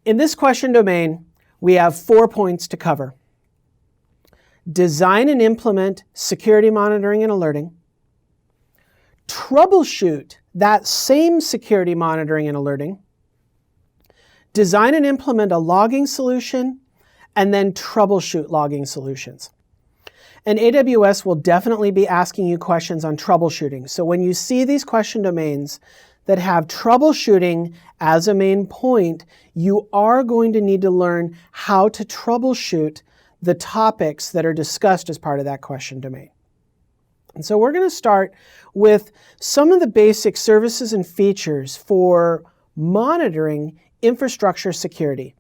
In this question domain, we have 4 points to cover. Design and implement security monitoring and alerting. Troubleshoot that same security monitoring and alerting. Design and implement a logging solution, and then troubleshoot logging solutions. And AWS will definitely be asking you questions on troubleshooting. So when you see these question domains that have troubleshooting as a main point, you are going to need to learn how to troubleshoot the topics that are discussed as part of that question domain. And so we're going to start with some of the basic services and features for monitoring infrastructure security.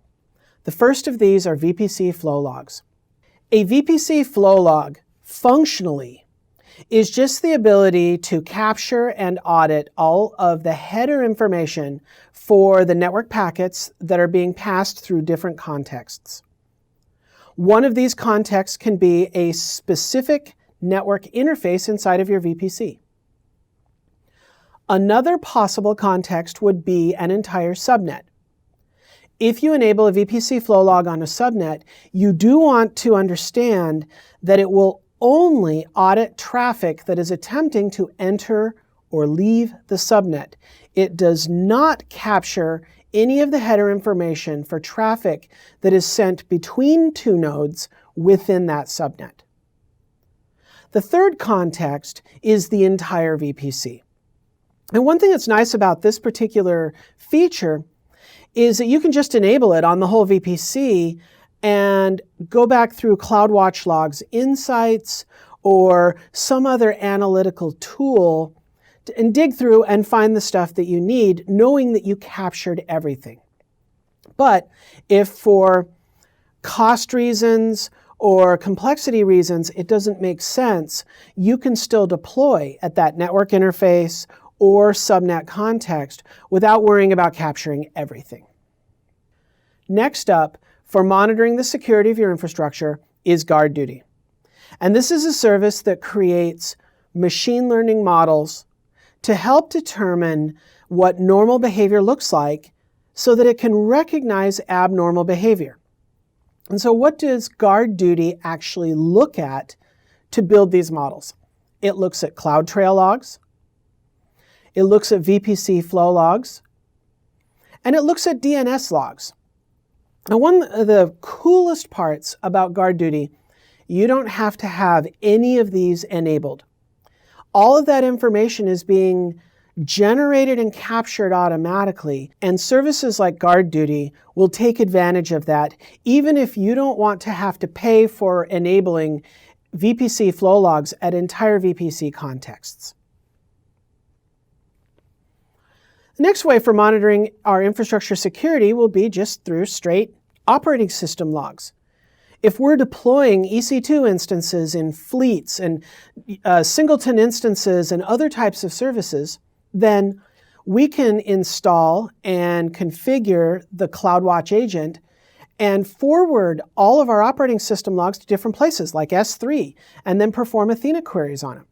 The first of these are VPC flow logs. A VPC flow log, functionally, is just the ability to capture and audit all of the header information for the network packets that are being passed through different contexts. One of these contexts can be a specific network interface inside of your VPC. Another possible context would be an entire subnet. If you enable a VPC flow log on a subnet, you do want to understand that it will only audit traffic that is attempting to enter or leave the subnet. It does not capture any of the header information for traffic that is sent between two nodes within that subnet. The third context is the entire VPC. And one thing that's nice about this particular feature is that you can just enable it on the whole VPC and go back through CloudWatch Logs Insights or some other analytical tool and dig through and find the stuff that you need, knowing that you captured everything. But if for cost reasons or complexity reasons it doesn't make sense, you can still deploy at that network interface or subnet context without worrying about capturing everything. Next up, for monitoring the security of your infrastructure is GuardDuty. And this is a service that creates machine learning models to help determine what normal behavior looks like so that it can recognize abnormal behavior. And so what does GuardDuty actually look at to build these models? It looks at CloudTrail logs, it looks at VPC flow logs, and it looks at DNS logs. Now, one of the coolest parts about GuardDuty, you don't have to have any of these enabled. All of that information is being generated and captured automatically, and services like GuardDuty will take advantage of that, even if you don't want to have to pay for enabling VPC flow logs at entire VPC contexts. The next way for monitoring our infrastructure security will be just through straight operating system logs. If we're deploying EC2 instances in fleets and singleton instances and other types of services, then we can install and configure the CloudWatch agent and forward all of our operating system logs to different places like S3 and then perform Athena queries on them.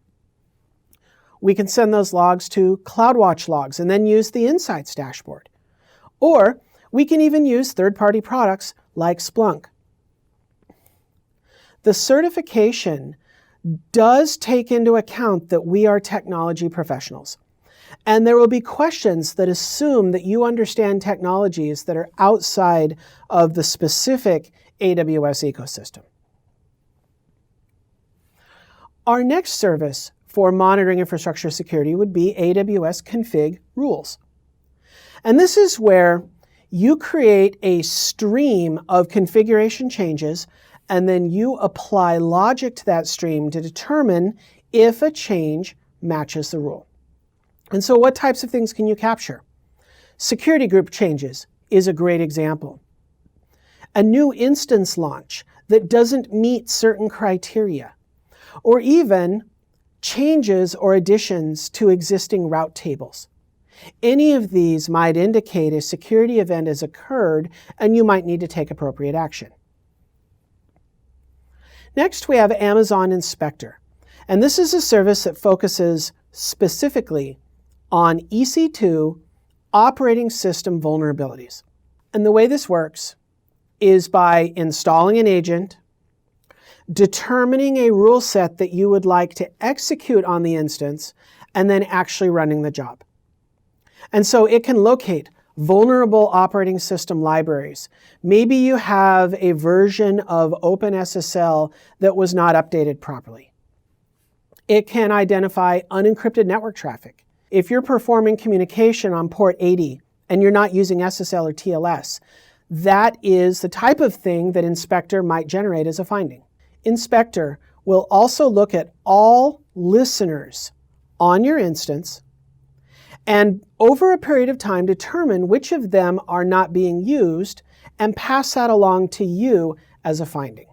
We can send those logs to CloudWatch logs and then use the Insights dashboard. Or we can even use third-party products like Splunk. The certification does take into account that we are technology professionals. And there will be questions that assume that you understand technologies that are outside of the specific AWS ecosystem. Our next service for monitoring infrastructure security would be AWS config rules. And this is where you create a stream of configuration changes and then you apply logic to that stream to determine if a change matches the rule. And so what types of things can you capture? Security group changes is a great example. A new instance launch that doesn't meet certain criteria, or even changes or additions to existing route tables. Any of these might indicate a security event has occurred and you might need to take appropriate action. Next, we have Amazon Inspector. And this is a service that focuses specifically on EC2 operating system vulnerabilities. And the way this works is by installing an agent, determining a rule set that you would like to execute on the instance, and then actually running the job. And so it can locate vulnerable operating system libraries. Maybe you have a version of OpenSSL that was not updated properly. It can identify unencrypted network traffic. If you're performing communication on port 80 and you're not using SSL or TLS, that is the type of thing that Inspector might generate as a finding. Inspector will also look at all listeners on your instance and over a period of time determine which of them are not being used and pass that along to you as a finding.